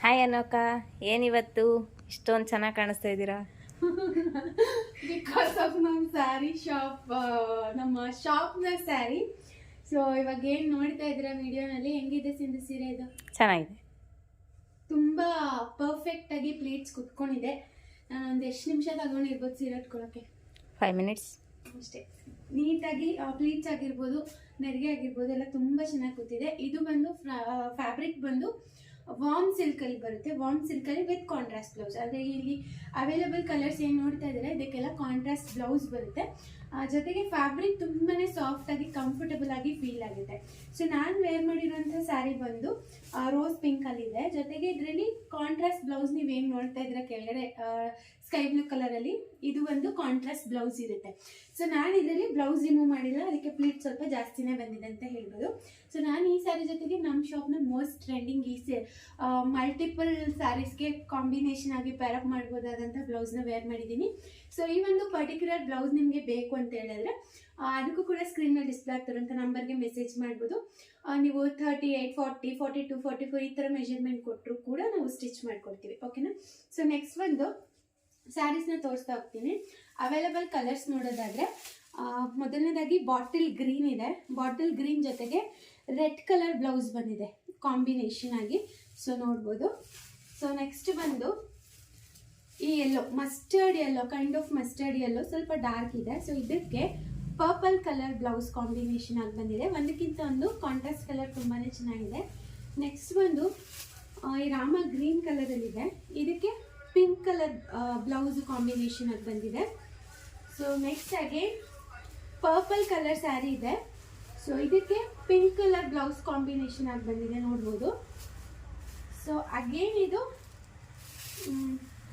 Hi ಅನೋಕ, ಏನಿವತ್ತು ಇಷ್ಟೊಂದು ಚೆನ್ನಾಗಿ ಕಾಣಿಸ್ತಾ ಇದ್ದೀರಾ? ಬಿಕಾಸ್ ಆಫ್ ನಮ್ಮ ಸ್ಯಾರಿ ಶಾಪ್, ನಮ್ಮ ಶಾಪ್ನ ಸ್ಯಾರಿ. ಸೊ ಇವಾಗ ಏನು ನೋಡ್ತಾ ಇದ್ದೀರಾ ವಿಡಿಯೋನಲ್ಲಿ, ಹೆಂಗಿದೆ ಸಿಂಧು ಸೀರೆ? ಇದು ಚೆನ್ನಾಗಿದೆ, ತುಂಬ ಪರ್ಫೆಕ್ಟಾಗಿ ಪ್ಲೀಟ್ಸ್ ಕುತ್ಕೊಂಡಿದೆ. ಒಂದು ಎಷ್ಟು ನಿಮಿಷ ತಗೊಂಡಿರ್ಬೋದು ಸೀರೆ ಉಟ್ಕೊಳ್ಳೋಕ್ಕೆ? 5 ಮಿನಿಟ್ಸ್ ಅಷ್ಟೇ. ನೀಟಾಗಿ ಪ್ಲೀಟ್ಸ್ ಆಗಿರ್ಬೋದು, ನೆರಿಗೆ ಆಗಿರ್ಬೋದು ಎಲ್ಲ ತುಂಬ ಚೆನ್ನಾಗಿ ಕೂತಿದೆ. ಇದು ಬಂದು ಫ್ಯಾಬ್ರಿಕ್ ಬಂದು ವಾರ್ಮ್ ಸಿಲ್ಕಲ್ಲಿ ಬರುತ್ತೆ. ವಾರ್ಮ್ ಸಿಲ್ಕಲ್ಲಿ ವಿತ್ ಕಾಂಟ್ರಾಸ್ಟ್ ಬ್ಲೌಸ್. ಅದೇ ಇಲ್ಲಿ ಅವೈಲೇಬಲ್ ಕಲರ್ಸ್ ಏನು ನೋಡ್ತಾ ಇದ್ದಾರೆ ಇದಕ್ಕೆಲ್ಲ ಕಾಂಟ್ರಾಸ್ಟ್ ಬ್ಲೌಸ್ ಬರುತ್ತೆ. ಜೊತೆಗೆ ಫ್ಯಾಬ್ರಿಕ್ ತುಂಬಾ ಸಾಫ್ಟಾಗಿ ಕಂಫರ್ಟಬಲ್ ಆಗಿ ಫೀಲ್ ಆಗುತ್ತೆ. ಸೊ ನಾನು ವೇರ್ ಮಾಡಿರೋಂಥ ಸ್ಯಾರಿ ಬಂದು ರೋಸ್ ಪಿಂಕಲ್ಲಿದೆ. ಜೊತೆಗೆ ಇದರಲ್ಲಿ ಕಾಂಟ್ರಾಸ್ಟ್ ಬ್ಲೌಸ್ ನೀವೇನು ನೋಡ್ತಾ ಇದ್ದೀರಾ ಕೆಳಗಡೆ ಸ್ಕೈ ಬ್ಲೂ ಕಲರಲ್ಲಿ, ಇದು ಒಂದು ಕಾಂಟ್ರಾಸ್ಟ್ ಬ್ಲೌಸ್ ಇರುತ್ತೆ. ಸೊ ನಾನು ಇದರಲ್ಲಿ ಬ್ಲೌಸ್ ರಿಮೂವ್ ಮಾಡಿಲ್ಲ, ಅದಕ್ಕೆ ಪ್ಲೀಟ್ ಸ್ವಲ್ಪ ಜಾಸ್ತಿನೇ ಬಂದಿದೆ ಅಂತ ಹೇಳ್ಬೋದು. ಸೊ ನಾನು ಈ ಸ್ಯಾರಿ ಜೊತೆಗೆ ನಮ್ಮ ಶಾಪ್ನ ಮೋಸ್ಟ್ ಟ್ರೆಂಡಿಂಗ್ ಈ ಮಲ್ಟಿಪಲ್ ಸ್ಯಾರೀಸ್ಗೆ ಕಾಂಬಿನೇಷನ್ ಆಗಿ ಪೇರಪ್ ಮಾಡ್ಬೋದಾದಂಥ ಬ್ಲೌಸ್ನ ವೇರ್ ಮಾಡಿದ್ದೀನಿ. ಸೊ ಈ ಒಂದು ಪರ್ಟಿಕ್ಯುಲರ್ ಬ್ಲೌಸ್ ನಿಮಗೆ ಬೇಕು ಅಂತ ಹೇಳಿದ್ರೆ ಅದಕ್ಕೂ ಕೂಡ ಸ್ಕ್ರೀನಲ್ಲಿ ಡಿಸ್ಪ್ಲೇ ಆಗ್ತಿರೋಂಥ ನಂಬರ್ಗೆ ಮೆಸೇಜ್ ಮಾಡ್ಬೋದು. ನೀವು 38, 40, 42, 44 ಈ ಥರ ಮೆಷರ್ಮೆಂಟ್ ಕೊಟ್ಟರು ಕೂಡ ನಾವು ಸ್ಟಿಚ್ ಮಾಡ್ಕೊಡ್ತೀವಿ. ಓಕೆನಾ? ಸೊ ನೆಕ್ಸ್ಟ್ ಒಂದು ಸ್ಯಾರೀಸ್ನ ತೋರಿಸ್ತಾ ಹೋಗ್ತೀನಿ. ಅವೈಲೇಬಲ್ ಕಲರ್ಸ್ ನೋಡೋದಾದರೆ ಮೊದಲನೇದಾಗಿ ಬಾಟಲ್ ಗ್ರೀನ್ ಇದೆ. ಬಾಟಲ್ ಗ್ರೀನ್ ಜೊತೆಗೆ ರೆಡ್ ಕಲರ್ ಬ್ಲೌಸ್ ಬಂದಿದೆ ಕಾಂಬಿನೇಷನ್ ಆಗಿ. ಸೊ ನೋಡ್ಬೋದು. ಸೊ ನೆಕ್ಸ್ಟ್ ಬಂದು ಈ yellow, mustard yellow, kind of mustard yellow, ಸ್ವಲ್ಪ ಡಾರ್ಕ್ ಇದೆ. ಸೊ ಇದಕ್ಕೆ ಪರ್ಪಲ್ ಕಲರ್ ಬ್ಲೌಸ್ ಕಾಂಬಿನೇಷನ್ ಆಗಿ ಬಂದಿದೆ. ಒಂದಕ್ಕಿಂತ ಒಂದು ಕಾಂಟ್ರಾಸ್ಟ್ ಕಲರ್ ತುಂಬಾ ಚೆನ್ನಾಗಿದೆ. ನೆಕ್ಸ್ಟ್ ಬಂದು ಈ ರಾಮ ಗ್ರೀನ್ ಕಲರಲ್ಲಿದೆ. ಇದಕ್ಕೆ ಪಿಂಕ್ ಕಲರ್ ಬ್ಲೌಸ್ ಕಾಂಬಿನೇಷನ್ ಆಗಿ ಬಂದಿದೆ. So next again purple colour sari ಇದೆ. ಸೊ ಇದಕ್ಕೆ ಪಿಂಕ್ ಕಲರ್ ಬ್ಲೌಸ್ ಕಾಂಬಿನೇಷನ್ ಆಗಿ ಬಂದಿದೆ, ನೋಡ್ಬೋದು. ಸೊ ಅಗೇನ್ ಇದು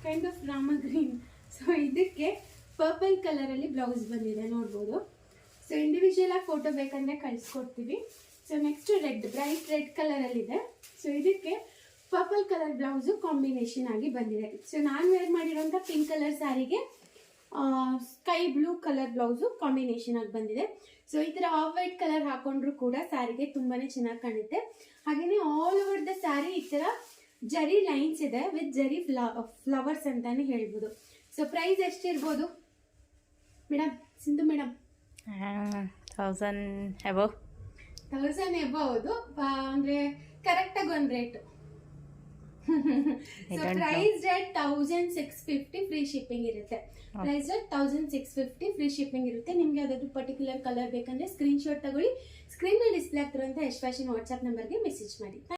kind of rama green. So ಇದಕ್ಕೆ ಪರ್ಪಲ್ ಕಲರಲ್ಲಿ ಬ್ಲೌಸ್ ಬಂದಿದೆ, ನೋಡ್ಬೋದು. ಸೊ ಇಂಡಿವಿಜುವಲ್ ಆಗಿ ಫೋಟೋ ಬೇಕಂದರೆ ಕಳಿಸ್ಕೊಡ್ತೀವಿ. So next red, bright red ಕಲರಲ್ಲಿದೆ. ಸೊ ಇದಕ್ಕೆ ಪರ್ಪಲ್ ಕಲರ್ ಬ್ಲೌಸು ಕಾಂಬಿನೇಷನ್ ಆಗಿ ಬಂದಿದೆ. ಸೊ ನಾನು ವೇರ್ ಮಾಡಿರೋಂಥ ಪಿಂಕ್ ಕಲರ್ ಸ್ಯಾರಿಗೆ sky blue colour blouse combination ಆಗಿ ಬಂದಿದೆ. ಸೊ ಈ ಥರ ಆಫ್ ವೈಟ್ ಕಲರ್ ಹಾಕೊಂಡ್ರು ಕೂಡ ಸ್ಯಾರಿಗೆ ತುಂಬಾ ಚೆನ್ನಾಗಿ ಕಾಣುತ್ತೆ. ಹಾಗೆಯೇ ಆಲ್ ಓವರ್ ದ ಸ್ಯಾರಿ ಈ ಥರ ಜರಿ ಲೈನ್ಸ್ ಇದೆ ವಿತ್ ಜರಿ ಫ್ಲವರ್ಸ್ ಅಂತಾನೆ ಹೇಳ್ಬೋದು. ಸೊ ಪ್ರೈಸ್ ಎಷ್ಟಿರ್ಬೋದು ಮೇಡಮ್, ಸಿಂಧು ಮೇಡಮ್? 1000 ಅಬೌವ್. 1000 ಎಬೌದು ಅಂದರೆ ಕರೆಕ್ಟಾಗಿ ಒಂದು rate. So price rate 1650, free shipping ಇರುತ್ತೆ. ಪ್ರೈಸ್ ರೇಟ್ 1650, ಫ್ರೀ ಶಿಪ್ಪಿಂಗ್ ಇರುತ್ತೆ. ನಿಮ್ಗೆ ಯಾವ್ದಾದ್ರು ಪರ್ಟಿಕ್ಯುಲರ್ ಕಲರ್ ಬೇಕಂದ್ರೆ ಸ್ಕ್ರೀನ್ ಶಾಟ್ ತಗೊಳ್ಳಿ. ಸ್ಕ್ರೀನ್ ಮೇಲೆ ಡಿಸ್ಪ್ಲೇ ಆಗ್ತಿರುವಂಥ ಯಶ್ ಫ್ಯಾಷನ್ ವಾಟ್ಸ್ಆಪ್ ನಂಬರ್ಗೆ ಮೆಸೇಜ್ ಮಾಡಿ.